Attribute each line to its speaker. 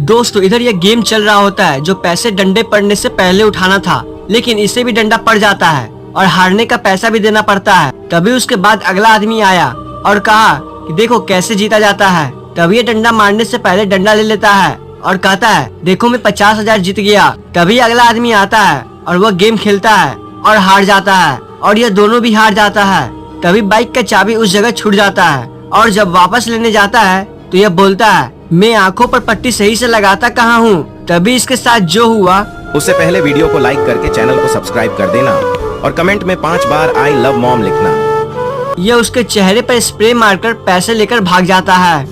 Speaker 1: दोस्तों इधर ये गेम चल रहा होता है जो पैसे डंडे पड़ने से पहले उठाना था, लेकिन इसे भी डंडा पड़ जाता है और हारने का पैसा भी देना पड़ता है। तभी उसके बाद अगला आदमी आया और कहा कि देखो कैसे जीता जाता है। तभी ये डंडा मारने से पहले डंडा ले लेता है और कहता है देखो मैं 50,000 जीत गया। तभी अगला आदमी आता है और वह गेम खेलता है और हार जाता है और ये दोनों भी हार जाता है। तभी बाइक का चाबी उस जगह छूट जाता है और जब वापस लेने जाता है तो यह बोलता है मैं आंखों पर पट्टी सही से लगाता कहाँ हूँ। तभी इसके साथ जो हुआ
Speaker 2: उससे पहले वीडियो को लाइक करके चैनल को सब्सक्राइब कर देना और कमेंट में 5 बार आई लव मॉम लिखना।
Speaker 1: यह उसके चेहरे पर स्प्रे मारकर पैसे लेकर भाग जाता है।